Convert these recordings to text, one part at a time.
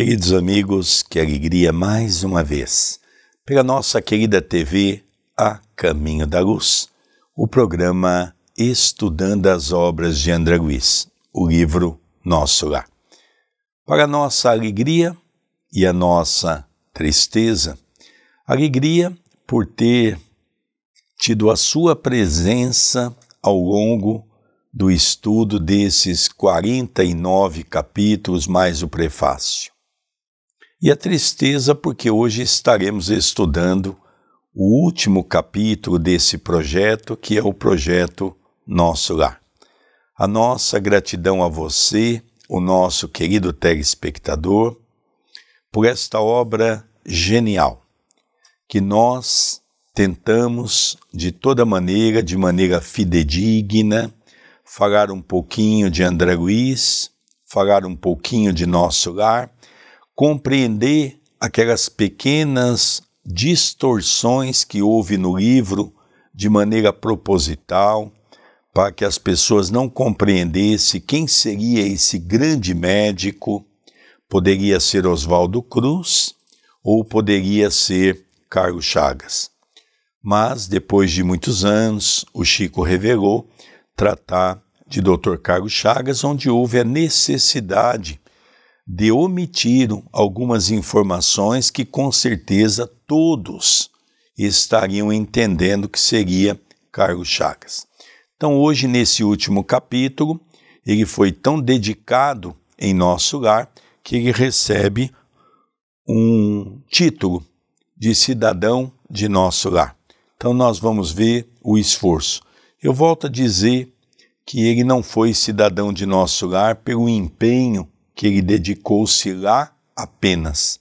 Queridos amigos, que alegria mais uma vez, pela nossa querida TV A Caminho da Luz, o programa Estudando as Obras de André Luiz, o livro Nosso Lar. Para a nossa alegria e a nossa tristeza, alegria por ter tido a sua presença ao longo do estudo desses 49 capítulos mais o prefácio. E a tristeza porque hoje estaremos estudando o último capítulo desse projeto, que é o projeto Nosso Lar. A nossa gratidão a você, o nosso querido telespectador, por esta obra genial, que nós tentamos de toda maneira, de maneira fidedigna, falar um pouquinho de André Luiz, falar um pouquinho de Nosso Lar, compreender aquelas pequenas distorções que houve no livro de maneira proposital, para que as pessoas não compreendessem quem seria esse grande médico. Poderia ser Oswaldo Cruz ou poderia ser Carlos Chagas. Mas, depois de muitos anos, o Chico revelou tratar de Dr. Carlos Chagas, onde houve a necessidade de omitir algumas informações que com certeza todos estariam entendendo que seria Carlos Chagas. Então hoje, nesse último capítulo, ele foi tão dedicado em Nosso Lar que ele recebe um título de cidadão de Nosso Lar. Então nós vamos ver o esforço. Eu volto a dizer que ele não foi cidadão de Nosso Lar pelo empenho que ele dedicou-se lá apenas.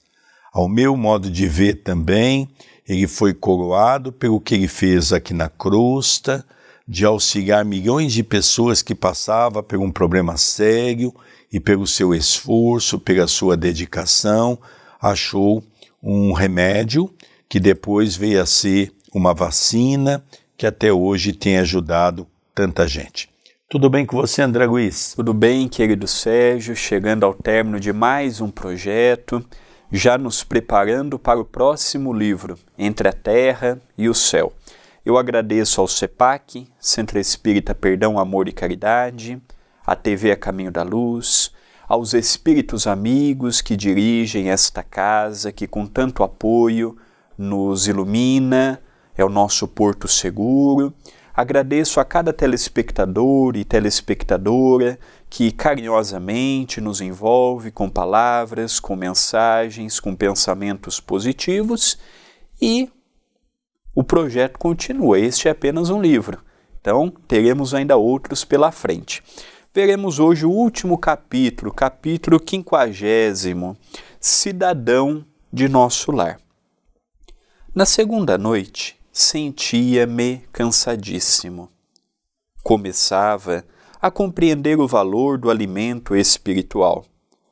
Ao meu modo de ver também, ele foi coroado pelo que ele fez aqui na crosta, de auxiliar milhões de pessoas que passavam por um problema sério e pelo seu esforço, pela sua dedicação, achou um remédio que depois veio a ser uma vacina que até hoje tem ajudado tanta gente. Tudo bem com você, André Luiz? Tudo bem, querido Sérgio, chegando ao término de mais um projeto, já nos preparando para o próximo livro, Entre a Terra e o Céu. Eu agradeço ao CEPAC, Centro Espírita Perdão, Amor e Caridade, à TV A Caminho da Luz, aos espíritos amigos que dirigem esta casa, que com tanto apoio nos ilumina, é o nosso porto seguro. Agradeço a cada telespectador e telespectadora que carinhosamente nos envolve com palavras, com mensagens, com pensamentos positivos, e o projeto continua. Este é apenas um livro, então teremos ainda outros pela frente. Veremos hoje o último capítulo, capítulo 50, Cidadão de Nosso Lar. Na segunda noite, sentia-me cansadíssimo. Começava a compreender o valor do alimento espiritual,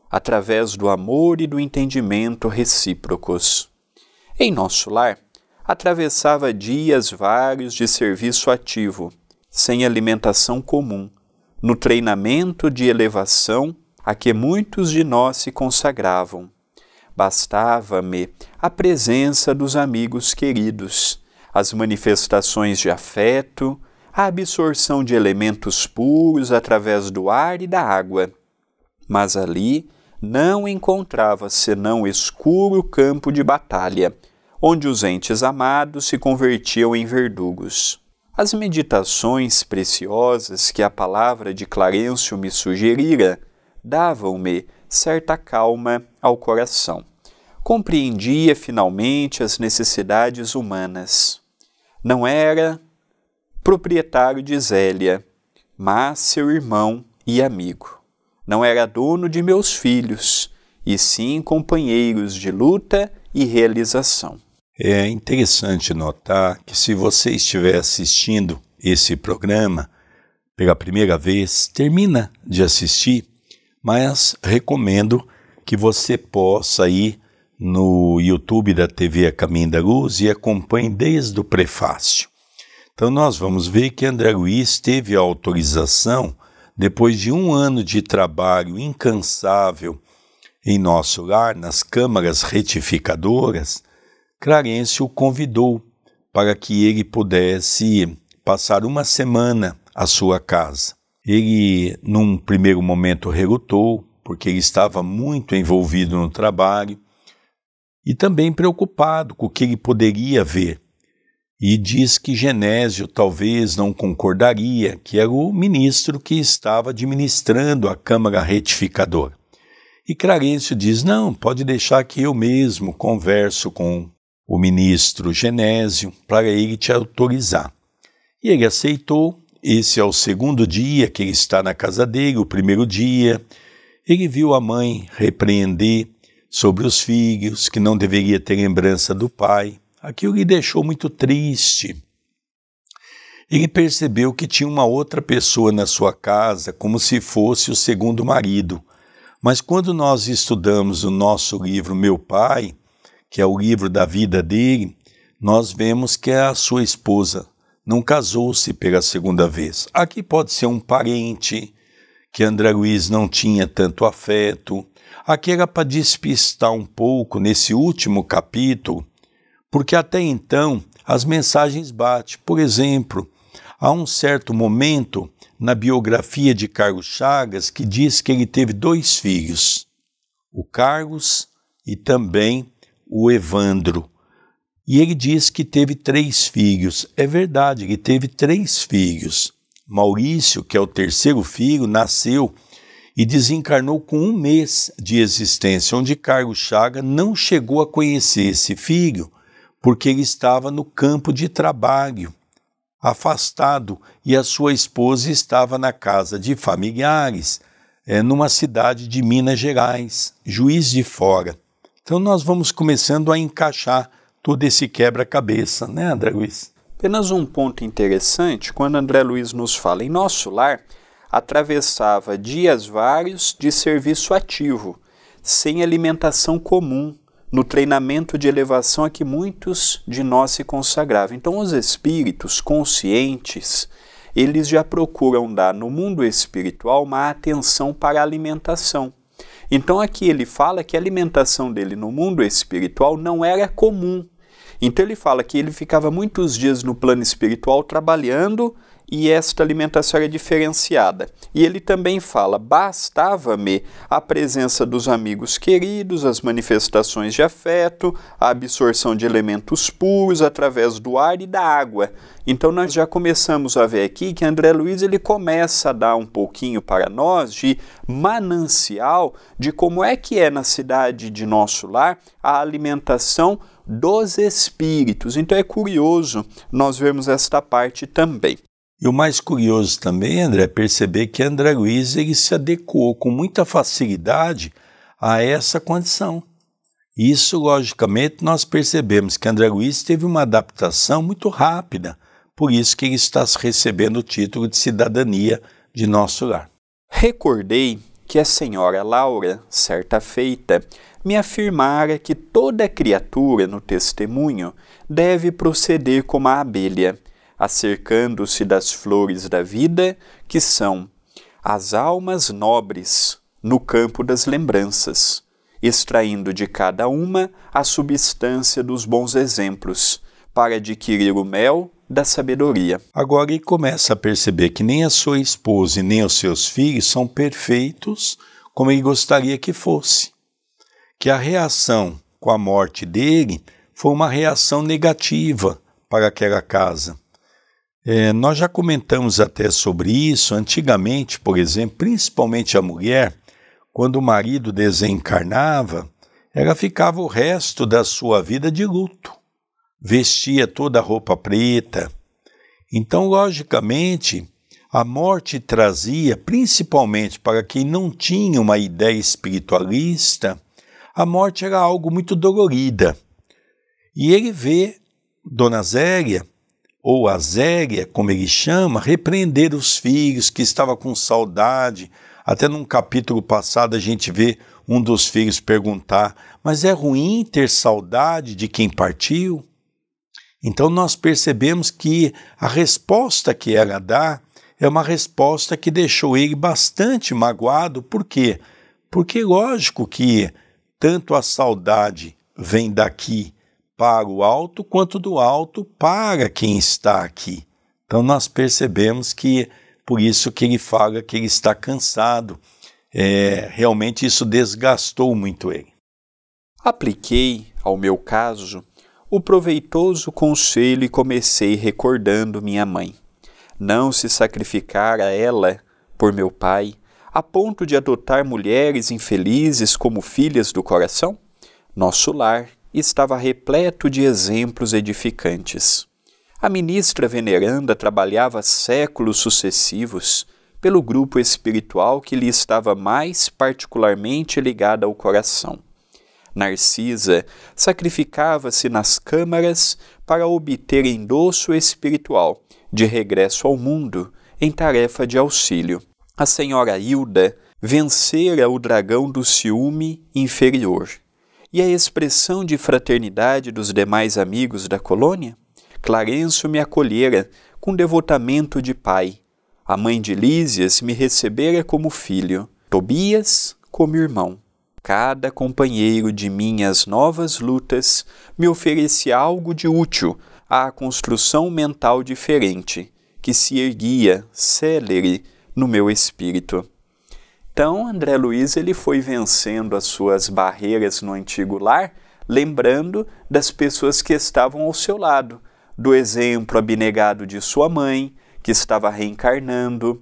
através do amor e do entendimento recíprocos. Em Nosso Lar, atravessava dias vários de serviço ativo, sem alimentação comum, no treinamento de elevação a que muitos de nós se consagravam. Bastava-me a presença dos amigos queridos, as manifestações de afeto, a absorção de elementos puros através do ar e da água. Mas ali não encontrava senão escuro campo de batalha, onde os entes amados se convertiam em verdugos. As meditações preciosas que a palavra de Clarencio me sugerira davam-me certa calma ao coração. Compreendia finalmente as necessidades humanas. Não era proprietário de Zélia, mas seu irmão e amigo. Não era dono de meus filhos, e sim companheiros de luta e realização. É interessante notar que se você estiver assistindo esse programa pela primeira vez, termina de assistir, mas recomendo que você possa ir no YouTube da TV A Caminho da Luz e acompanhe desde o prefácio. Então nós vamos ver que André Luiz teve a autorização, depois de um ano de trabalho incansável em nosso lar, nas câmaras retificadoras, Clarencio o convidou para que ele pudesse passar uma semana à sua casa. Ele, num primeiro momento, relutou, porque ele estava muito envolvido no trabalho e também preocupado com o que ele poderia ver. E diz que Genésio talvez não concordaria, que era o ministro que estava administrando a Câmara Retificadora. E Clarencio diz, não, pode deixar que eu mesmo converso com o ministro Genésio para ele te autorizar. E ele aceitou. Esse é o segundo dia que ele está na casa dele. O primeiro dia, ele viu a mãe repreender sobre os filhos, que não deveria ter lembrança do pai. Aquilo lhe deixou muito triste. Ele percebeu que tinha uma outra pessoa na sua casa, como se fosse o segundo marido. Mas quando nós estudamos o nosso livro Meu Pai, que é o livro da vida dele, nós vemos que a sua esposa não casou-se pela segunda vez. Aqui pode ser um parente, que André Luiz não tinha tanto afeto. Aqui era para despistar um pouco nesse último capítulo, porque até então as mensagens batem. Por exemplo, há um certo momento na biografia de Carlos Chagas que diz que ele teve 2 filhos, o Carlos e também o Evandro. E ele diz que teve 3 filhos. É verdade, ele teve 3 filhos. Maurício, que é o terceiro filho, nasceu e desencarnou com 1 mês de existência, onde Carlos Chagas não chegou a conhecer esse filho, porque ele estava no campo de trabalho, afastado, e a sua esposa estava na casa de familiares, numa cidade de Minas Gerais, Juiz de Fora. Então nós vamos começando a encaixar todo esse quebra-cabeça, né, André Luiz? Apenas um ponto interessante, quando André Luiz nos fala, em nosso lar, atravessava dias vários de serviço ativo, sem alimentação comum, no treinamento de elevação a que muitos de nós se consagravam. Então, os espíritos conscientes, eles já procuram dar no mundo espiritual uma atenção para a alimentação. Então, aqui ele fala que a alimentação dele no mundo espiritual não era comum. Então, ele fala que ele ficava muitos dias no plano espiritual trabalhando e esta alimentação era diferenciada. E ele também fala, bastava-me a presença dos amigos queridos, as manifestações de afeto, a absorção de elementos puros através do ar e da água. Então nós já começamos a ver aqui que André Luiz ele começa a dar um pouquinho para nós de manancial de como é que é na cidade de nosso lar a alimentação dos espíritos. Então é curioso nós vermos esta parte também. E o mais curioso também, André, é perceber que André Luiz ele se adequou com muita facilidade a essa condição. Isso, logicamente, nós percebemos que André Luiz teve uma adaptação muito rápida, por isso que ele está recebendo o título de cidadania de nosso lar. Recordei que a senhora Laura, certa feita, me afirmara que toda criatura no testemunho deve proceder como a abelha, acercando-se das flores da vida, que são as almas nobres no campo das lembranças, extraindo de cada uma a substância dos bons exemplos, para adquirir o mel da sabedoria. Agora ele começa a perceber que nem a sua esposa e nem os seus filhos são perfeitos como ele gostaria que fosse. Que a reação com a morte dele foi uma reação negativa para aquela casa. Nós já comentamos até sobre isso. Antigamente, por exemplo, principalmente a mulher, quando o marido desencarnava, ela ficava o resto da sua vida de luto, vestia toda a roupa preta. Então, logicamente, a morte trazia, principalmente para quem não tinha uma ideia espiritualista, a morte era algo muito dolorida. E ele vê Dona Zélia, ou a Zélia, como ele chama, repreender os filhos, que estava com saudade. Até num capítulo passado a gente vê um dos filhos perguntar, mas é ruim ter saudade de quem partiu? Então nós percebemos que a resposta que ela dá é uma resposta que deixou ele bastante magoado. Por quê? Porque lógico que tanto a saudade vem daqui para o alto, quanto do alto para quem está aqui. Então nós percebemos que, por isso que ele fala que ele está cansado. Realmente isso desgastou muito ele. Apliquei, ao meu caso, o proveitoso conselho e comecei recordando minha mãe. Não se sacrificar a ela, por meu pai, a ponto de adotar mulheres infelizes como filhas do coração? Nosso lar estava repleto de exemplos edificantes. A ministra veneranda trabalhava séculos sucessivos pelo grupo espiritual que lhe estava mais particularmente ligado ao coração. Narcisa sacrificava-se nas câmaras para obter endosso espiritual de regresso ao mundo em tarefa de auxílio. A senhora Hilda vencera o dragão do ciúme inferior. E a expressão de fraternidade dos demais amigos da colônia? Clarencio me acolhera com devotamento de pai. A mãe de Lísias me recebera como filho, Tobias como irmão. Cada companheiro de minhas novas lutas me oferecia algo de útil à construção mental diferente, que se erguia, célere, no meu espírito. Então, André Luiz ele foi vencendo as suas barreiras no antigo lar, lembrando das pessoas que estavam ao seu lado, do exemplo abnegado de sua mãe, que estava reencarnando,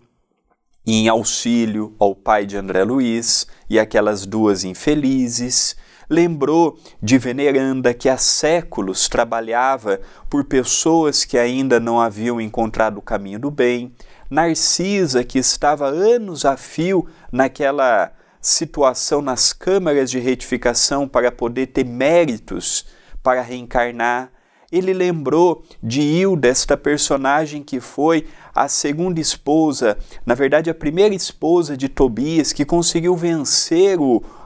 em auxílio ao pai de André Luiz e aquelas duas infelizes. Lembrou de Veneranda, que há séculos trabalhava por pessoas que ainda não haviam encontrado o caminho do bem. Narcisa, que estava anos a fio naquela situação nas câmaras de retificação para poder ter méritos para reencarnar. Ele lembrou de Hilda, esta personagem que foi a segunda esposa, na verdade a primeira esposa de Tobias, que conseguiu vencer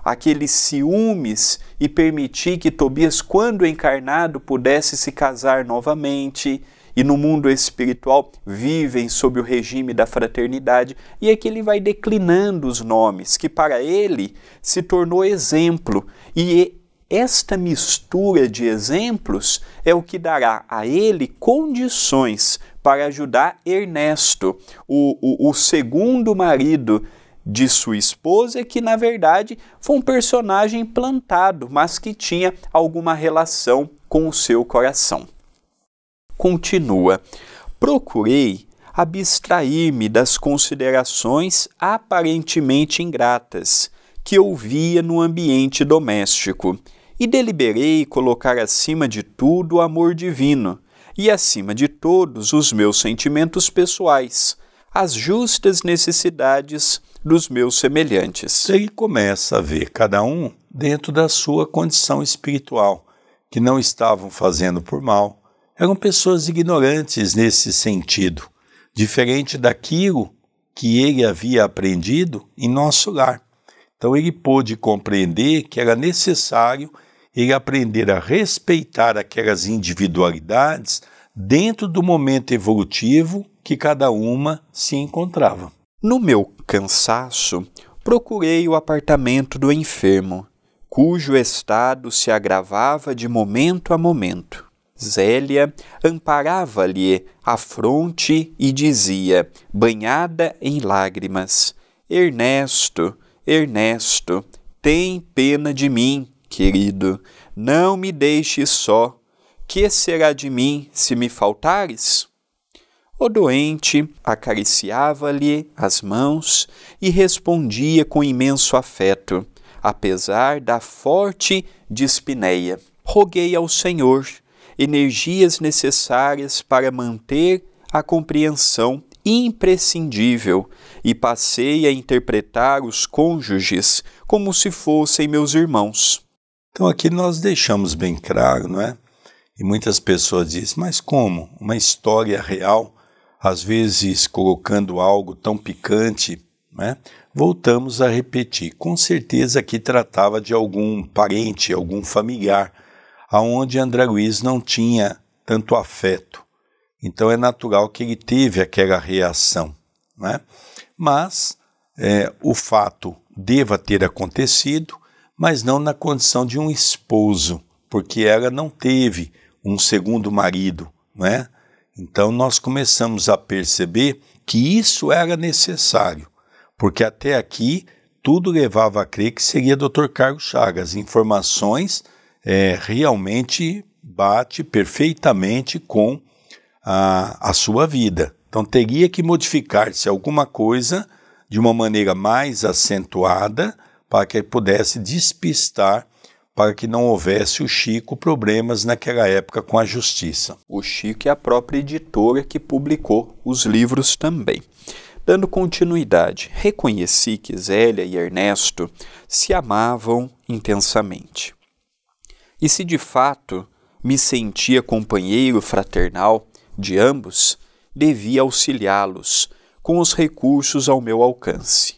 aqueles ciúmes e permitir que Tobias, quando encarnado, pudesse se casar novamente. E no mundo espiritual vivem sob o regime da fraternidade. E aqui ele vai declinando os nomes, que para ele se tornou exemplo. E esta mistura de exemplos é o que dará a ele condições para ajudar Ernesto, o segundo marido de sua esposa, que na verdade foi um personagem plantado, mas que tinha alguma relação com o seu coração. Continua: procurei abstrair-me das considerações aparentemente ingratas que ouvia no ambiente doméstico e deliberei colocar acima de tudo o amor divino e acima de todos os meus sentimentos pessoais, as justas necessidades dos meus semelhantes. Ele começa a ver cada um dentro da sua condição espiritual, que não estavam fazendo por mal. Eram pessoas ignorantes nesse sentido, diferente daquilo que ele havia aprendido em nosso lar. Então ele pôde compreender que era necessário ele aprender a respeitar aquelas individualidades dentro do momento evolutivo que cada uma se encontrava. No meu cansaço, procurei o apartamento do enfermo, cujo estado se agravava de momento a momento. Zélia amparava-lhe a fronte e dizia, banhada em lágrimas, Ernesto, Ernesto, tem pena de mim, querido, não me deixes só. Que será de mim se me faltares? O doente acariciava-lhe as mãos e respondia com imenso afeto, apesar da forte dispneia. Roguei ao Senhor energias necessárias para manter a compreensão imprescindível e passei a interpretar os cônjuges como se fossem meus irmãos. Então aqui nós deixamos bem claro, não é? E muitas pessoas dizem, mas como? Uma história real, às vezes colocando algo tão picante, né? Voltamos a repetir. Com certeza aqui tratava de algum parente, algum familiar, aonde André Luiz não tinha tanto afeto. Então é natural que ele teve aquela reação, né? Mas o fato deva ter acontecido, mas não na condição de um esposo, porque ela não teve um segundo marido, não é? Então nós começamos a perceber que isso era necessário, porque até aqui tudo levava a crer que seria Dr. Carlos Chagas. Informações realmente bate perfeitamente com a sua vida. Então teria que modificar-se alguma coisa de uma maneira mais acentuada para que ele pudesse despistar, para que não houvesse o Chico problemas naquela época com a justiça. O Chico é a própria editora que publicou os livros também. Dando continuidade, reconheci que Zélia e Ernesto se amavam intensamente. E se de fato me sentia companheiro fraternal de ambos, devia auxiliá-los com os recursos ao meu alcance.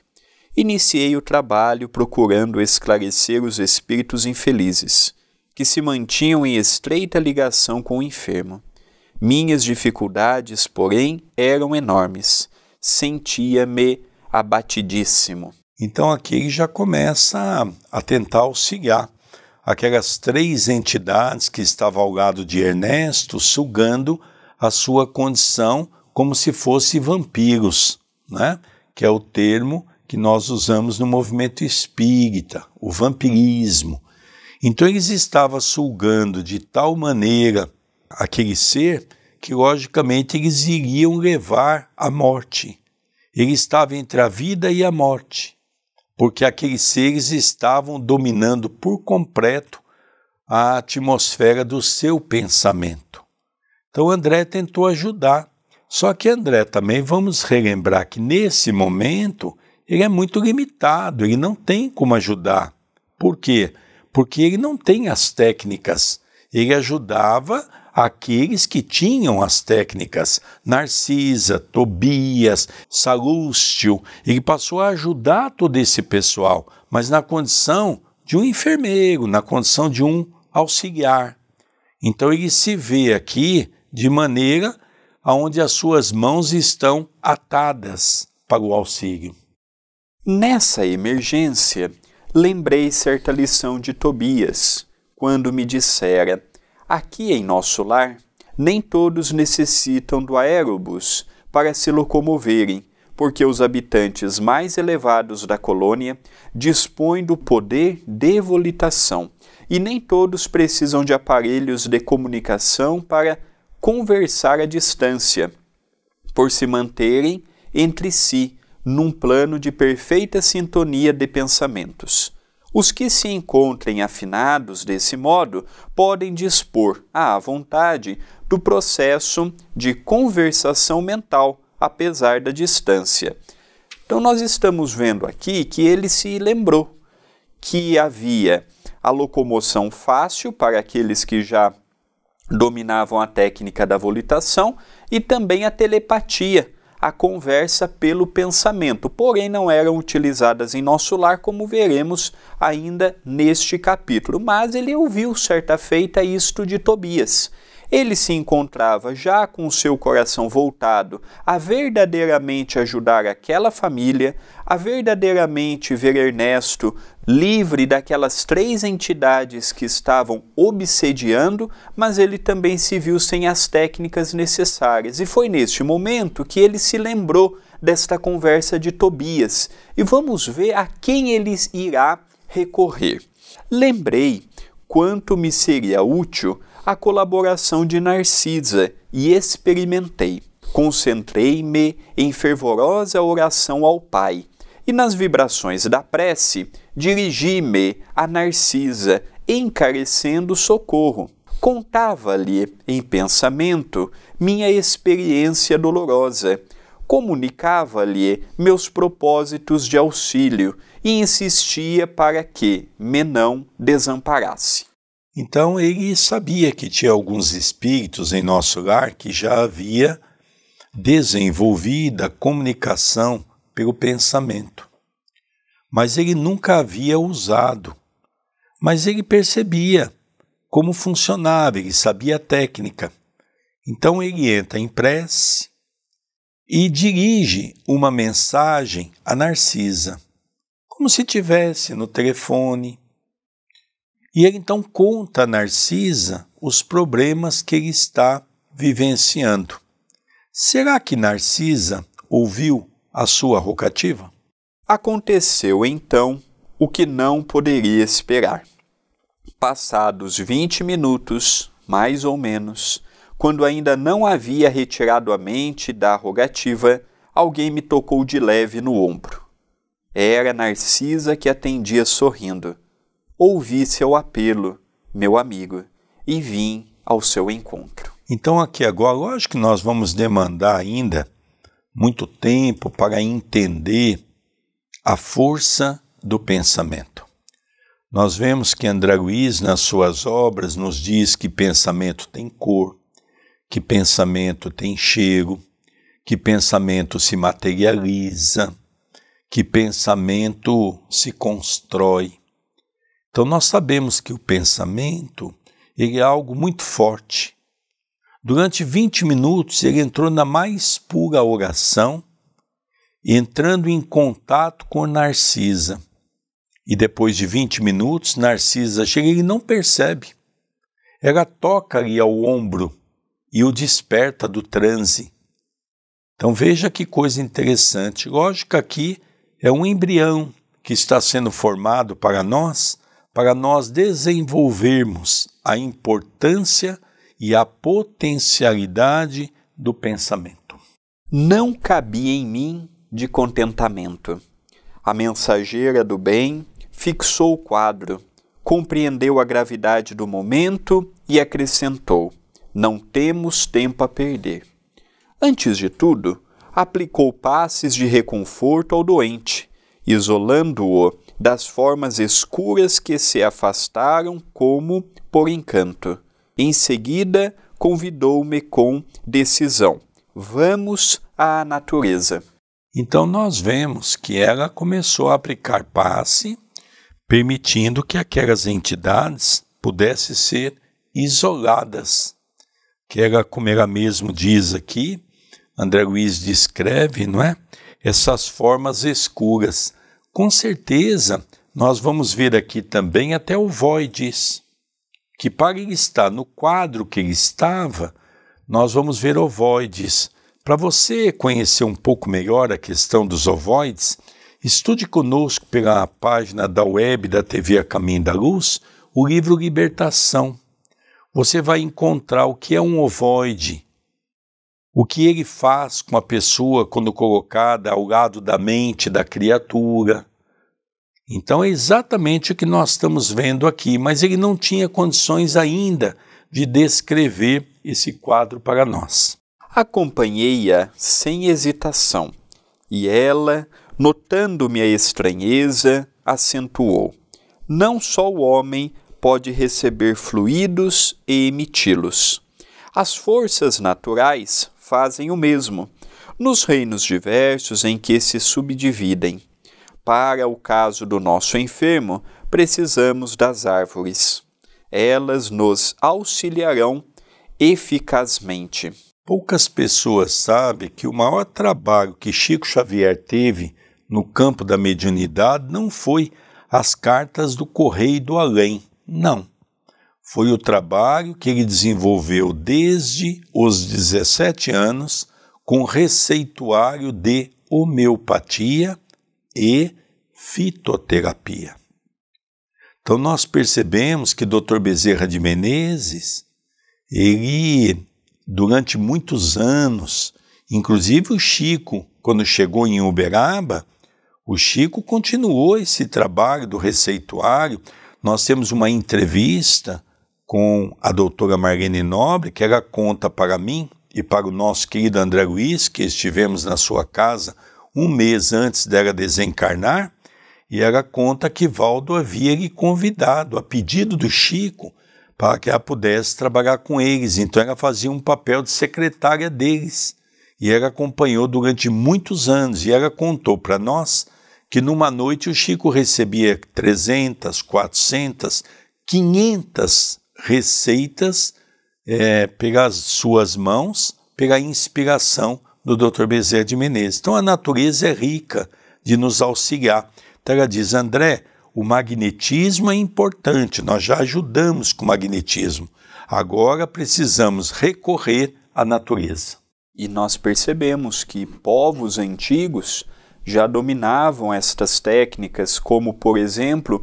Iniciei o trabalho procurando esclarecer os espíritos infelizes, que se mantinham em estreita ligação com o enfermo. Minhas dificuldades, porém, eram enormes. Sentia-me abatidíssimo. Então aqui ele já começa a tentar auxiliar aquelas 3 entidades que estavam ao lado de Ernesto, sugando a sua condição como se fossem vampiros, né? Que é o termo que nós usamos no movimento espírita, o vampirismo. Então eles estavam sugando de tal maneira aquele ser que logicamente eles iriam levar à morte. Ele estava entre a vida e a morte, porque aqueles seres estavam dominando por completo a atmosfera do seu pensamento. Então André tentou ajudar, só que André também, vamos relembrar que nesse momento ele é muito limitado, ele não tem como ajudar. Por quê? Porque ele não tem as técnicas. Ele ajudava aqueles que tinham as técnicas. Narcisa, Tobias, Salúcio. Ele passou a ajudar todo esse pessoal, mas na condição de um enfermeiro, na condição de um auxiliar. Então ele se vê aqui de maneira onde as suas mãos estão atadas para o auxílio. Nessa emergência, lembrei certa lição de Tobias, quando me dissera: aqui em nosso lar, nem todos necessitam do aerobus para se locomoverem, porque os habitantes mais elevados da colônia dispõem do poder de volitação, e nem todos precisam de aparelhos de comunicação para conversar à distância, por se manterem entre si num plano de perfeita sintonia de pensamentos. Os que se encontrem afinados desse modo podem dispor à vontade do processo de conversação mental, apesar da distância. Então nós estamos vendo aqui que ele se lembrou que havia a locomoção fácil para aqueles que já dominavam a técnica da volitação e também a telepatia, a conversa pelo pensamento, porém não eram utilizadas em nosso lar, como veremos ainda neste capítulo. Mas ele ouviu certa feita isto de Tobias. Ele se encontrava já com o seu coração voltado a verdadeiramente ajudar aquela família, a verdadeiramente ver Ernesto livre daquelas 3 entidades que estavam obsediando, mas ele também se viu sem as técnicas necessárias. E foi neste momento que ele se lembrou desta conversa de Tobias. E vamos ver a quem ele irá recorrer. Lembrei quanto me seria útil a colaboração de Narcisa e experimentei. Concentrei-me em fervorosa oração ao Pai e nas vibrações da prece dirigi-me a Narcisa, encarecendo socorro. Contava-lhe em pensamento minha experiência dolorosa, comunicava-lhe meus propósitos de auxílio e insistia para que me não desamparasse. Então ele sabia que tinha alguns espíritos em nosso lar que já havia desenvolvido a comunicação pelo pensamento. Mas ele nunca havia usado. Mas ele percebia como funcionava, ele sabia a técnica. Então ele entra em prece e dirige uma mensagem a Narcisa. como se tivesse no telefone. E ele então conta a Narcisa os problemas que ele está vivenciando. Será que Narcisa ouviu a sua rogativa? Aconteceu então o que não poderia esperar. Passados 20 minutos, mais ou menos, quando ainda não havia retirado a mente da rogativa, alguém me tocou de leve no ombro. Era Narcisa que atendia sorrindo. Ouvi seu apelo, meu amigo, e vim ao seu encontro. Então aqui agora, lógico que nós vamos demandar ainda muito tempo para entender a força do pensamento. Nós vemos que André Luiz, nas suas obras, nos diz que pensamento tem cor, que pensamento tem cheiro, que pensamento se materializa, que pensamento se constrói. Então nós sabemos que o pensamento ele é algo muito forte. Durante 20 minutos ele entrou na mais pura oração, entrando em contato com Narcisa. E depois de 20 minutos, Narcisa chega e ele não percebe. Ela toca-lhe ao ombro e o desperta do transe. Então veja que coisa interessante. Lógico que aqui é um embrião que está sendo formado para nós desenvolvermos a importância e a potencialidade do pensamento. Não cabia em mim de contentamento. A mensageira do bem fixou o quadro, compreendeu a gravidade do momento e acrescentou: não temos tempo a perder. Antes de tudo, aplicou passes de reconforto ao doente, isolando-o das formas escuras que se afastaram como por encanto. Em seguida, convidou-me com decisão: vamos à natureza. Então nós vemos que ela começou a aplicar passe, permitindo que aquelas entidades pudessem ser isoladas. Que ela, como ela mesmo diz aqui, André Luiz descreve, não é? Essas formas escuras. Com certeza, nós vamos ver aqui também até o Ovoides, que para ele estar no quadro que ele estava, nós vamos ver ovoides. Para você conhecer um pouco melhor a questão dos ovoides, estude conosco pela página da web da TV A Caminho da Luz, o livro Libertação. Você vai encontrar o que é um ovoide, o que ele faz com a pessoa quando colocada ao lado da mente da criatura. Então é exatamente o que nós estamos vendo aqui, mas ele não tinha condições ainda de descrever esse quadro para nós. Acompanhei-a sem hesitação, e ela, notando minha estranheza, acentuou: não só o homem pode receber fluidos e emiti-los. As forças naturais fazem o mesmo, nos reinos diversos em que se subdividem. Para o caso do nosso enfermo, precisamos das árvores. Elas nos auxiliarão eficazmente. Poucas pessoas sabem que o maior trabalho que Chico Xavier teve no campo da mediunidade não foi as cartas do Correio do Além, não. Foi o trabalho que ele desenvolveu desde os 17 anos com receituário de homeopatia e fitoterapia. Então nós percebemos que Dr. Bezerra de Menezes, ele durante muitos anos, inclusive o Chico, quando chegou em Uberaba, o Chico continuou esse trabalho do receituário. Nós temos uma entrevista com a doutora Marlene Nobre, que ela conta para mim e para o nosso querido André Luiz, que estivemos na sua casa um mês antes dela desencarnar, e ela conta que Valdo havia lhe convidado, a pedido do Chico, para que ela pudesse trabalhar com eles. Então ela fazia um papel de secretária deles. E ela acompanhou durante muitos anos. E ela contou para nós que numa noite o Chico recebia 300, 400, 500 receitas pelas suas mãos, pela inspiração do Dr. Bezerra de Menezes. Então a natureza é rica de nos auxiliar. Então ela diz, André, o magnetismo é importante, nós já ajudamos com o magnetismo. Agora precisamos recorrer à natureza. E nós percebemos que povos antigos já dominavam estas técnicas, como, por exemplo,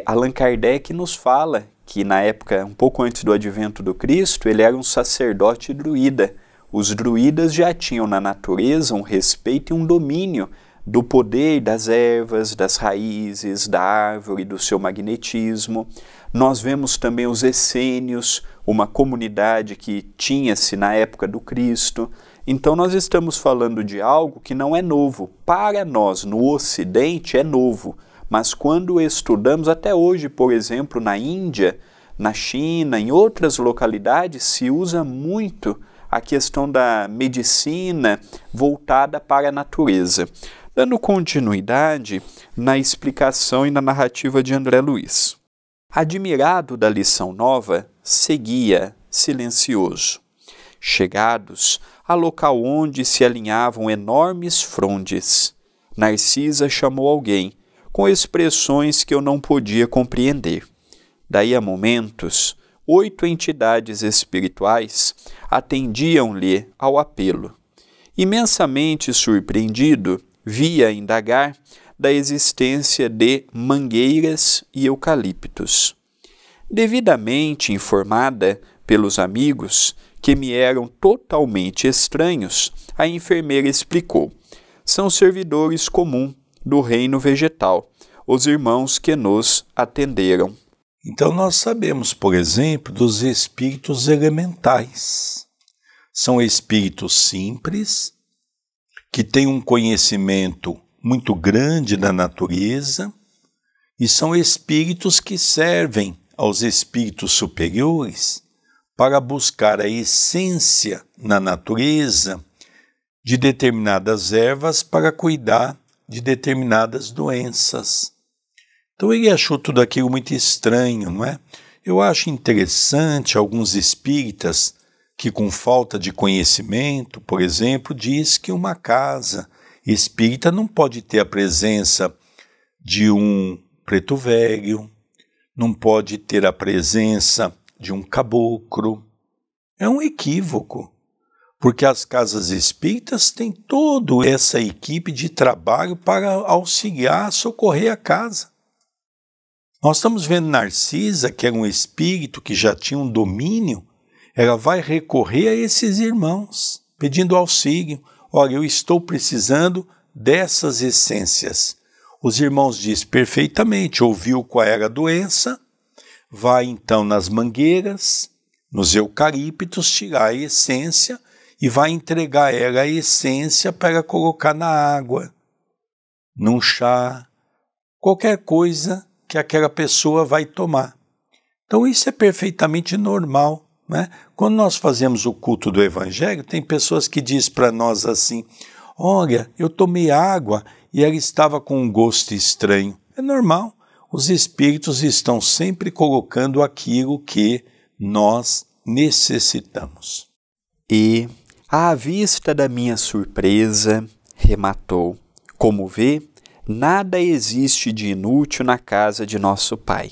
Allan Kardec nos fala que na época, um pouco antes do advento do Cristo, ele era um sacerdote druida. Os druidas já tinham na natureza um respeito e um domínio do poder das ervas, das raízes, da árvore, do seu magnetismo. Nós vemos também os essênios, uma comunidade que tinha-se na época do Cristo. Então nós estamos falando de algo que não é novo. Para nós, no Ocidente, é novo. Mas quando estudamos, até hoje, por exemplo, na Índia, na China, em outras localidades, se usa muito a questão da medicina voltada para a natureza. Dando continuidade na explicação e na narrativa de André Luiz. Admirado da lição nova, seguia silencioso. Chegados ao local onde se alinhavam enormes frondes, Narcisa chamou alguém, com expressões que eu não podia compreender. Daí a momentos, 8 entidades espirituais atendiam-lhe ao apelo. Imensamente surpreendido, via indagar da existência de mangueiras e eucaliptos. Devidamente informada pelos amigos, que me eram totalmente estranhos, a enfermeira explicou. São servidores comuns do reino vegetal, os irmãos que nos atenderam. Então nós sabemos, por exemplo, dos espíritos elementais. São espíritos simples, que têm um conhecimento muito grande da natureza, e são espíritos que servem aos espíritos superiores para buscar a essência na natureza de determinadas ervas para cuidar de determinadas doenças. Então ele achou tudo aquilo muito estranho, não é? Eu acho interessante alguns espíritas que, com falta de conhecimento, por exemplo, diz que uma casa espírita não pode ter a presença de um preto velho, não pode ter a presença de um caboclo. É um equívoco, porque as casas espíritas têm toda essa equipe de trabalho para auxiliar, socorrer a casa. Nós estamos vendo Narcisa, que era um espírito que já tinha um domínio, ela vai recorrer a esses irmãos, pedindo auxílio. Olha, eu estou precisando dessas essências. Os irmãos dizem perfeitamente, ouviu qual era a doença, vai então nas mangueiras, nos eucaliptos, tirar a essência e vai entregar ela a essência para colocar na água, num chá, qualquer coisa que aquela pessoa vai tomar. Então isso é perfeitamente normal. Né? Quando nós fazemos o culto do Evangelho, tem pessoas que dizem para nós assim, olha, eu tomei água e ela estava com um gosto estranho. É normal, os espíritos estão sempre colocando aquilo que nós necessitamos. E, à vista da minha surpresa, rematou, como vê, nada existe de inútil na casa de nosso Pai.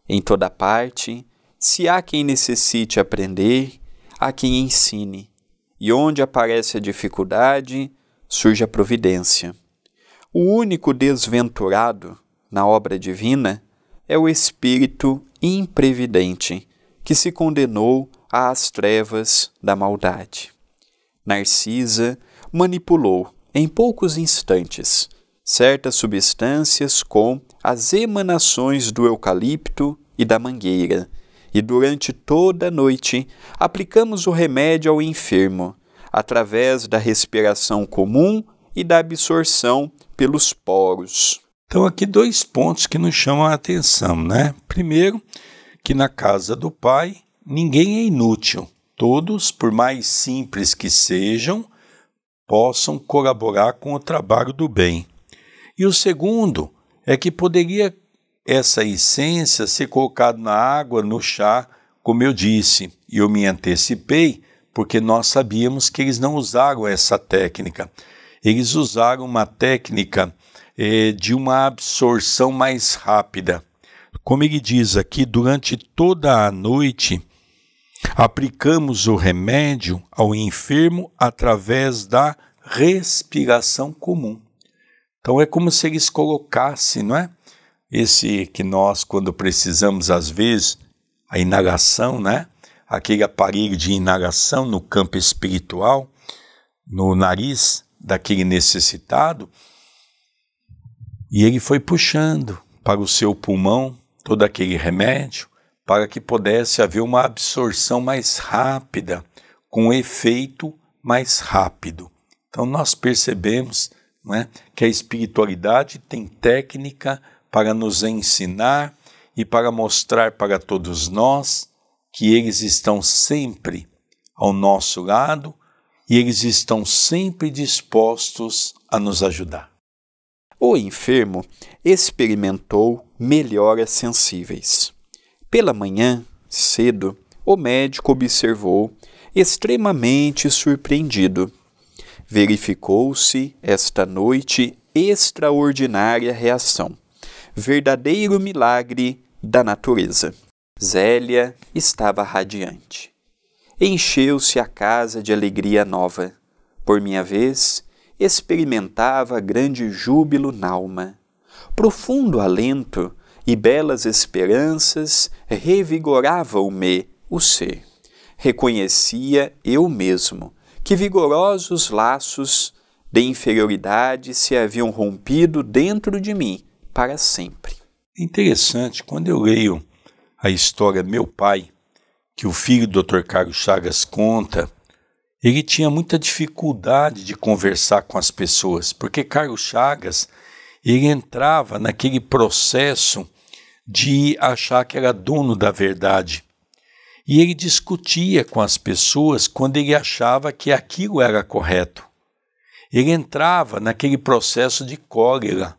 Em toda parte, se há quem necessite aprender, há quem ensine, e onde aparece a dificuldade, surge a providência. O único desventurado na obra divina é o espírito imprevidente, que se condenou às trevas da maldade. Narcisa manipulou, em poucos instantes, certas substâncias com as emanações do eucalipto e da mangueira, e durante toda a noite aplicamos o remédio ao enfermo, através da respiração comum e da absorção pelos poros. Então aqui 2 pontos que nos chamam a atenção, né? Primeiro, que na casa do Pai ninguém é inútil. Todos, por mais simples que sejam, possam colaborar com o trabalho do bem. E o segundo é que poderia essa essência ser colocada na água, no chá, como eu disse, e eu me antecipei, porque nós sabíamos que eles não usaram essa técnica. Eles usaram uma técnica de uma absorção mais rápida. Como ele diz aqui, durante toda a noite, aplicamos o remédio ao enfermo através da respiração comum. Então é como se eles colocassem, não é? Esse que nós, quando precisamos, às vezes, a inalação, né? Aquele aparelho de inalação no campo espiritual, no nariz daquele necessitado, e ele foi puxando para o seu pulmão todo aquele remédio, para que pudesse haver uma absorção mais rápida, com efeito mais rápido. Então nós percebemos, não é, que a espiritualidade tem técnica para nos ensinar e para mostrar para todos nós que eles estão sempre ao nosso lado e eles estão sempre dispostos a nos ajudar. O enfermo experimentou melhoras sensíveis. Pela manhã, cedo, o médico observou, extremamente surpreendido. Verificou-se esta noite extraordinária reação, verdadeiro milagre da natureza. Zélia estava radiante. Encheu-se a casa de alegria nova. Por minha vez, experimentava grande júbilo n'alma. Profundo alento e belas esperanças revigoravam-me o ser. Reconhecia eu mesmo que vigorosos laços de inferioridade se haviam rompido dentro de mim para sempre. Interessante, quando eu leio a história Meu Pai, que o filho do Dr. Carlos Chagas conta, ele tinha muita dificuldade de conversar com as pessoas, porque Carlos Chagas, ele entrava naquele processo de achar que era dono da verdade. E ele discutia com as pessoas quando ele achava que aquilo era correto. Ele entrava naquele processo de cólera.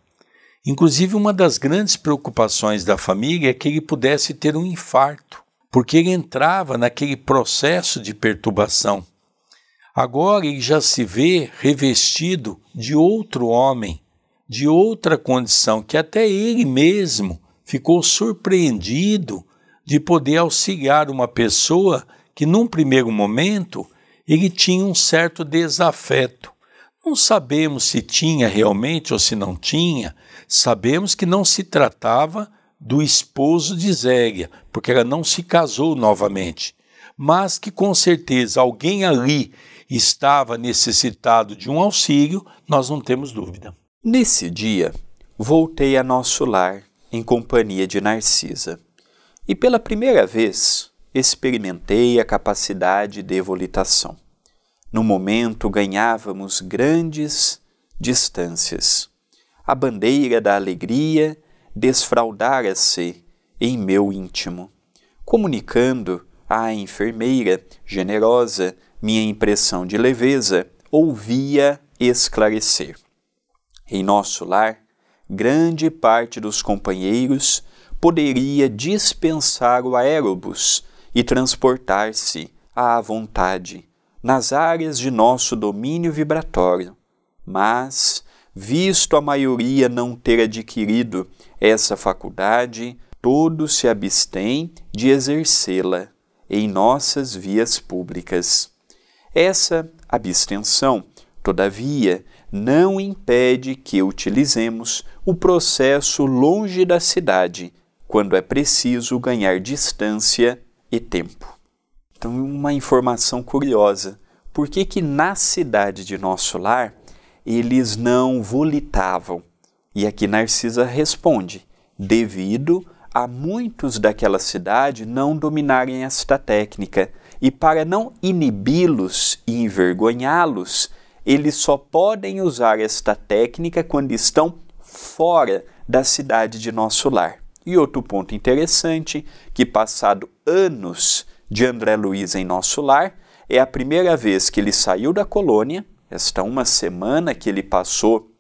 Inclusive, uma das grandes preocupações da família é que ele pudesse ter um infarto, porque ele entrava naquele processo de perturbação. Agora ele já se vê revestido de outro homem, de outra condição, que até ele mesmo ficou surpreendido de poder auxiliar uma pessoa que, num primeiro momento, ele tinha um certo desafeto. Não sabemos se tinha realmente ou se não tinha, sabemos que não se tratava do esposo de Zélia, porque ela não se casou novamente, mas que com certeza alguém ali estava necessitado de um auxílio, nós não temos dúvida. Nesse dia, voltei a nosso lar em companhia de Narcisa e pela primeira vez experimentei a capacidade de volitação. No momento ganhávamos grandes distâncias. A bandeira da alegria desfraldara-se em meu íntimo, comunicando à enfermeira generosa minha impressão de leveza, ouvia esclarecer. Em nosso lar, grande parte dos companheiros poderia dispensar o aerobus e transportar-se à vontade nas áreas de nosso domínio vibratório, mas, visto a maioria não ter adquirido essa faculdade, todos se abstêm de exercê-la em nossas vias públicas. Essa abstenção, todavia, não impede que utilizemos o processo longe da cidade, quando é preciso ganhar distância e tempo. Então, uma informação curiosa. Por que na cidade de nosso lar eles não volitavam? E aqui Narcisa responde, devido a muitos daquela cidade não dominarem esta técnica, e para não inibi-los e envergonhá-los, eles só podem usar esta técnica quando estão fora da cidade de nosso lar. E outro ponto interessante, que passado anos de André Luiz em nosso lar, é a primeira vez que ele saiu da colônia, esta uma semana que ele passou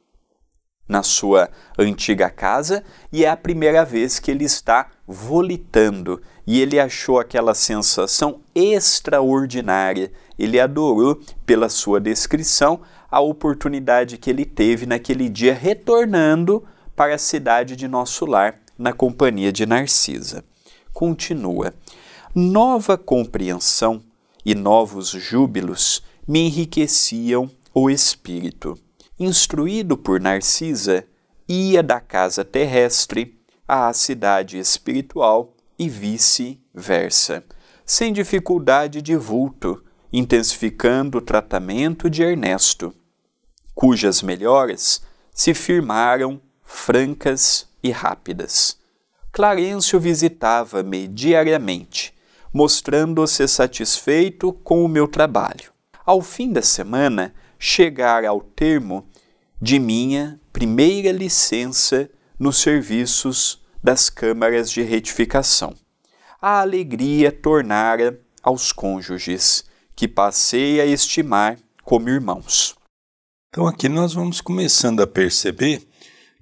na sua antiga casa e é a primeira vez que ele está volitando. E ele achou aquela sensação extraordinária. Ele adorou, pela sua descrição, a oportunidade que ele teve naquele dia retornando para a cidade de nosso lar, na companhia de Narcisa. Continua. Nova compreensão e novos júbilos me enriqueciam o espírito. Instruído por Narcisa, ia da casa terrestre à cidade espiritual e vice-versa, sem dificuldade de vulto, intensificando o tratamento de Ernesto, cujas melhoras se firmaram francas e rápidas. Clarencio visitava-me diariamente, mostrando-se satisfeito com o meu trabalho. Ao fim da semana, chegara ao termo de minha primeira licença nos serviços das câmaras de retificação. A alegria tornara aos cônjuges, que passei a estimar como irmãos. Então aqui nós vamos começando a perceber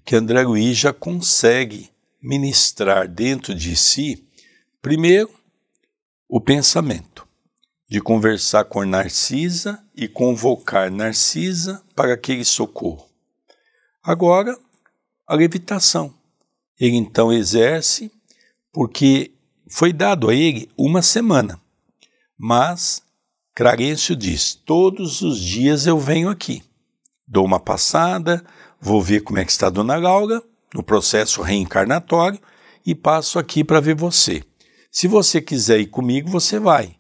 que André Luiz já consegue ministrar dentro de si, primeiro, o pensamento, de conversar com Narcisa e convocar Narcisa para aquele socorro. Agora, a levitação. Ele então exerce, porque foi dado a ele uma semana, mas Clarencio diz, todos os dias eu venho aqui, dou uma passada, vou ver como é que está a Dona Laura, no processo reencarnatório, e passo aqui para ver você. Se você quiser ir comigo, você vai.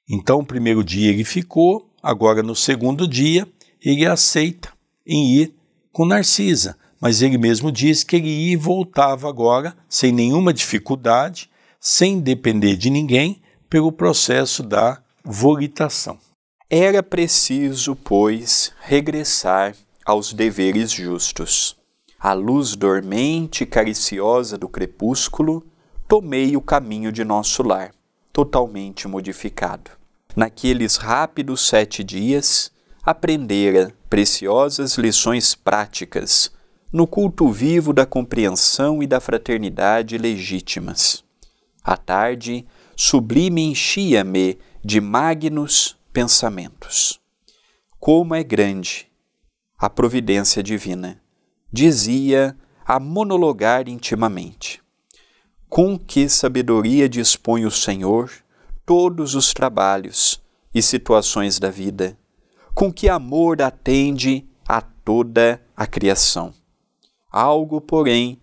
Então, o primeiro dia ele ficou, agora no segundo dia, ele aceita em ir com Narcisa, mas ele mesmo diz que ele ia e voltava agora, sem nenhuma dificuldade, sem depender de ninguém, pelo processo da volitação. Era preciso, pois, regressar aos deveres justos. À luz dormente e cariciosa do crepúsculo, tomei o caminho de nosso lar, totalmente modificado. Naqueles rápidos 7 dias, aprendera preciosas lições práticas no culto vivo da compreensão e da fraternidade legítimas. À tarde, sublime enchia-me de magnos pensamentos. Como é grande a providência divina, dizia a monologar intimamente. Com que sabedoria dispõe o Senhor todos os trabalhos e situações da vida, com que amor atende a toda a criação. Algo, porém,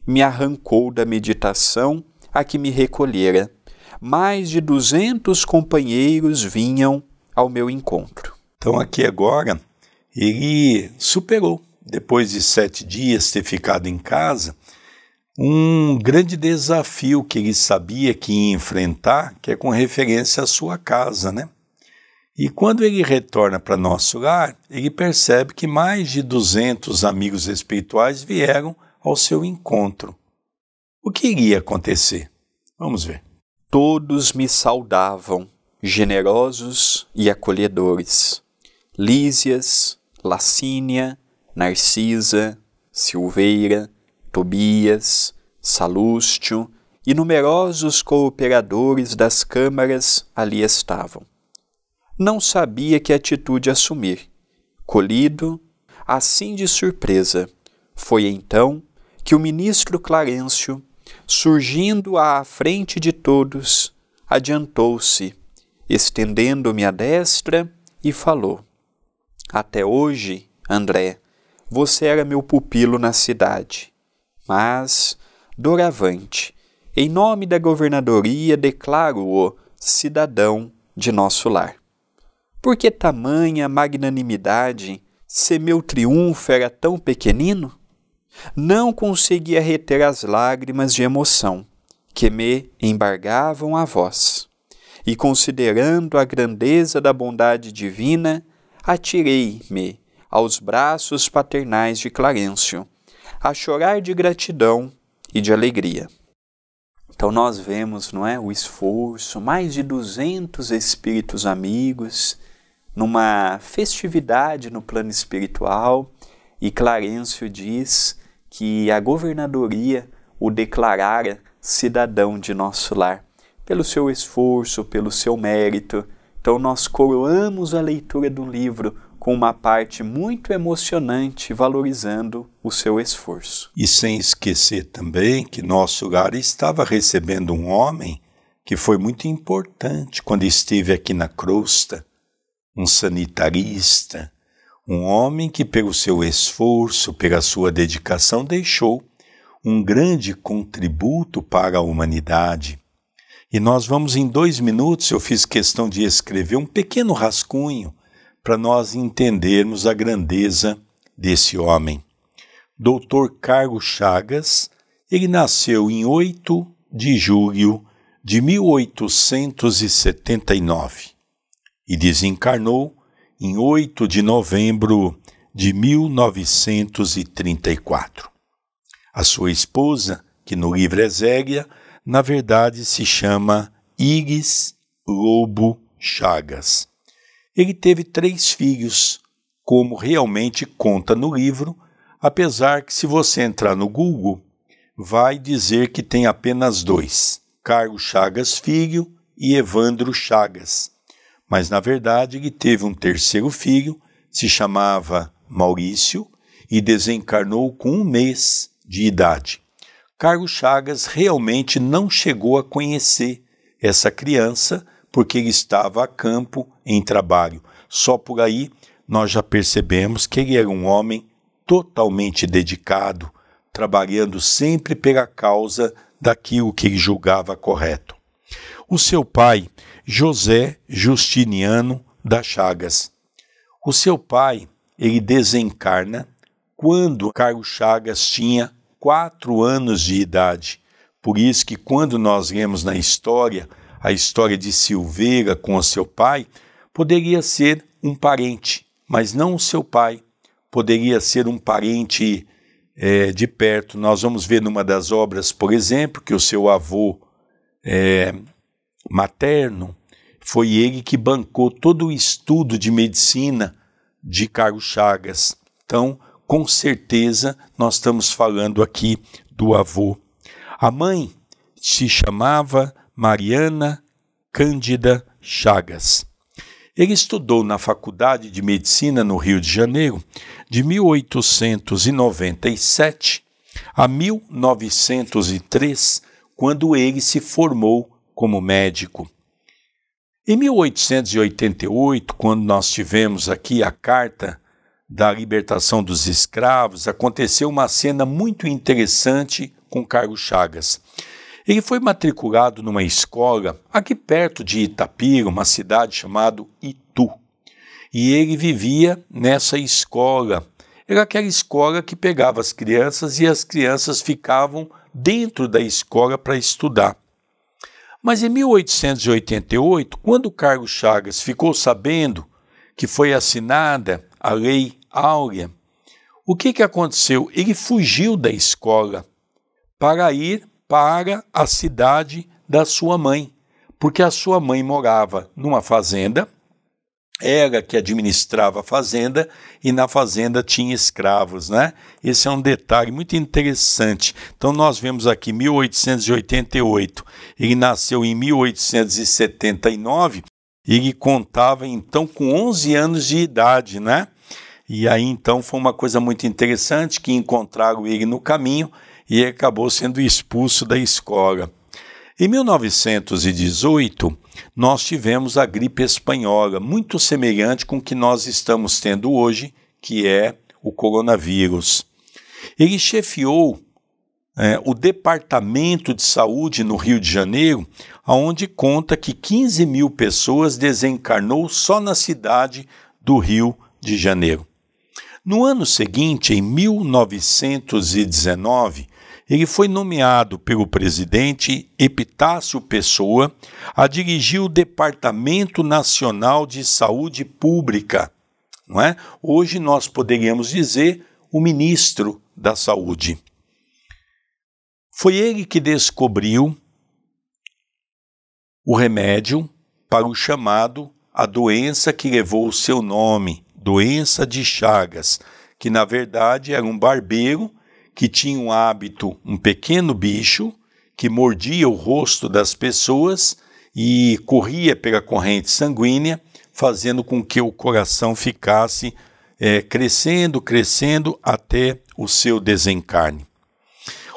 me arrancou da meditação a que me recolhera. Mais de 200 companheiros vinham ao meu encontro. Então aqui agora, ele superou, depois de 7 dias ter ficado em casa, um grande desafio que ele sabia que ia enfrentar, que é com referência à sua casa, né? E quando ele retorna para nosso lar, ele percebe que mais de 200 amigos espirituais vieram ao seu encontro. O que iria acontecer? Vamos ver. Todos me saudavam, generosos e acolhedores. Lísias, Lacínia, Narcisa, Silveira, Tobias, Salústio e numerosos cooperadores das câmaras ali estavam. Não sabia que atitude assumir. Colhido, assim de surpresa, foi então que o ministro Clarencio, surgindo à frente de todos, adiantou-se, estendendo-me a destra e falou: Até hoje, André, você era meu pupilo na cidade, mas, doravante, em nome da governadoria declaro-o cidadão de nosso lar. Por que tamanha magnanimidade, se meu triunfo era tão pequenino? Não conseguia reter as lágrimas de emoção que me embargavam a voz, e considerando a grandeza da bondade divina, atirei-me aos braços paternais de Clarencio, a chorar de gratidão e de alegria. Então nós vemos, não é, o esforço, mais de 200 espíritos amigos, numa festividade no plano espiritual, e Clarencio diz que a governadoria o declarara cidadão de nosso lar, pelo seu esforço, pelo seu mérito. Então nós coroamos a leitura do livro com uma parte muito emocionante, valorizando o seu esforço. E sem esquecer também que nosso lar estava recebendo um homem que foi muito importante quando esteve aqui na crosta, um sanitarista, um homem que pelo seu esforço, pela sua dedicação, deixou um grande contributo para a humanidade. E nós vamos em 2 minutos, eu fiz questão de escrever um pequeno rascunho para nós entendermos a grandeza desse homem. Dr. Carlos Chagas, ele nasceu em 8 de julho de 1879 e desencarnou em 8 de novembro de 1934. A sua esposa, que no livro é Zélia, na verdade se chama Iris Lobo Chagas. Ele teve 3 filhos, como realmente conta no livro, apesar que se você entrar no Google, vai dizer que tem apenas 2, Carlos Chagas Filho e Evandro Chagas. Mas na verdade ele teve um 3º filho, se chamava Maurício, e desencarnou com 1 mês de idade. Carlos Chagas realmente não chegou a conhecer essa criança porque ele estava a campo em trabalho. Só por aí nós já percebemos que ele era um homem totalmente dedicado, trabalhando sempre pela causa daquilo que ele julgava correto. O seu pai, José Justiniano da Chagas. O seu pai, ele desencarna quando Carlos Chagas tinha 4 anos de idade. Por isso que quando nós lemos na história, a história de Silveira com o seu pai, poderia ser um parente, mas não o seu pai. Poderia ser um parente de perto. Nós vamos ver numa das obras, por exemplo, que o seu avô materno, foi ele que bancou todo o estudo de medicina de Carlos Chagas. Então, com certeza, nós estamos falando aqui do avô. A mãe se chamava Mariana Cândida Chagas. Ele estudou na Faculdade de Medicina no Rio de Janeiro de 1897 a 1903, quando ele se formou como médico. Em 1888, quando nós tivemos aqui a Carta da Libertação dos Escravos, aconteceu uma cena muito interessante com Carlos Chagas. Ele foi matriculado numa escola aqui perto de Itapira, uma cidade chamada Itu. E ele vivia nessa escola. Era aquela escola que pegava as crianças e as crianças ficavam dentro da escola para estudar. Mas em 1888, quando Carlos Chagas ficou sabendo que foi assinada a Lei Áurea, o que aconteceu? Ele fugiu da escola para ir para a cidade da sua mãe, porque a sua mãe morava numa fazenda, era que administrava a fazenda e na fazenda tinha escravos, né? Esse é um detalhe muito interessante. Então nós vemos aqui 1888, ele nasceu em 1879, ele contava então com 11 anos de idade, né? E aí então foi uma coisa muito interessante que encontraram ele no caminho e ele acabou sendo expulso da escola. Em 1918, nós tivemos a gripe espanhola, muito semelhante com o que nós estamos tendo hoje, que é o coronavírus. Ele chefiou o Departamento de Saúde no Rio de Janeiro, onde conta que 15 mil pessoas desencarnou só na cidade do Rio de Janeiro. No ano seguinte, em 1919, ele foi nomeado pelo presidente Epitácio Pessoa a dirigir o Departamento Nacional de Saúde Pública. Não é? Hoje nós poderíamos dizer o ministro da Saúde. Foi ele que descobriu o remédio para o chamado a doença que levou o seu nome, doença de Chagas, que na verdade era um barbeiro que tinha um hábito, um pequeno bicho, que mordia o rosto das pessoas e corria pela corrente sanguínea, fazendo com que o coração ficasse crescendo até o seu desencarne.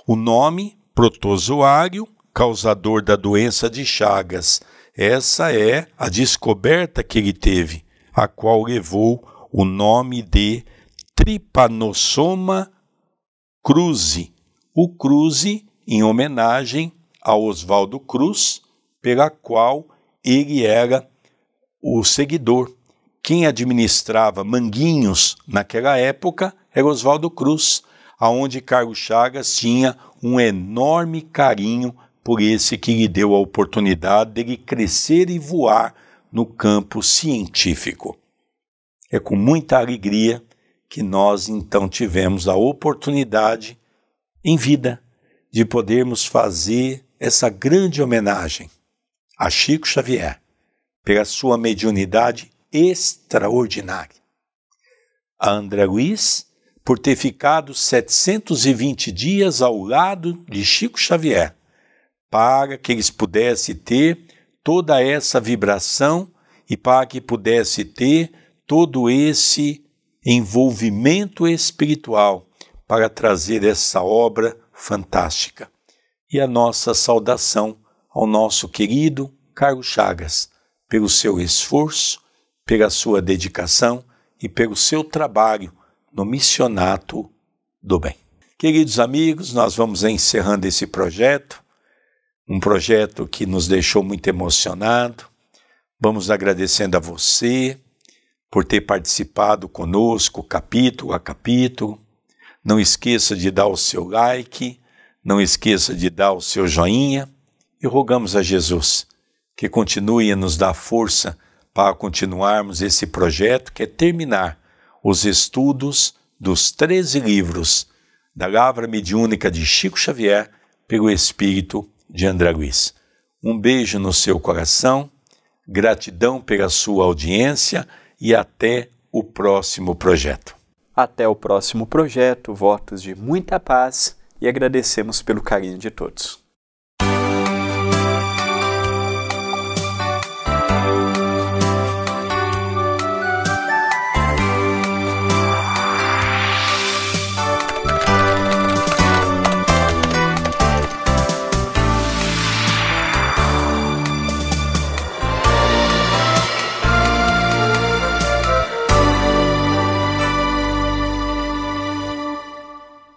O nome, protozoário, causador da doença de Chagas. Essa é a descoberta que ele teve, a qual levou o nome de Trypanosoma cruzi. O cruzi em homenagem a Oswaldo Cruz, pela qual ele era o seguidor. Quem administrava Manguinhos naquela época era Oswaldo Cruz, aonde Carlos Chagas tinha um enorme carinho por esse que lhe deu a oportunidade de ele crescer e voar no campo científico. É com muita alegria que nós então tivemos a oportunidade em vida de podermos fazer essa grande homenagem a Chico Xavier pela sua mediunidade extraordinária. A André Luiz, por ter ficado 720 dias ao lado de Chico Xavier, para que eles pudessem ter toda essa vibração e para que pudesse ter todo esse envolvimento espiritual para trazer essa obra fantástica. E a nossa saudação ao nosso querido Carlos Chagas, pelo seu esforço, pela sua dedicação e pelo seu trabalho no missionato do bem. Queridos amigos, nós vamos encerrando esse projeto, um projeto que nos deixou muito emocionado. Vamos agradecendo a você por ter participado conosco, capítulo a capítulo. Não esqueça de dar o seu like, não esqueça de dar o seu joinha e rogamos a Jesus que continue a nos dar força para continuarmos esse projeto, que é terminar os estudos dos 13 livros da Lavra Mediúnica de Chico Xavier pelo Espírito de André Luiz. Um beijo no seu coração, gratidão pela sua audiência e até o próximo projeto. Até o próximo projeto, votos de muita paz e agradecemos pelo carinho de todos.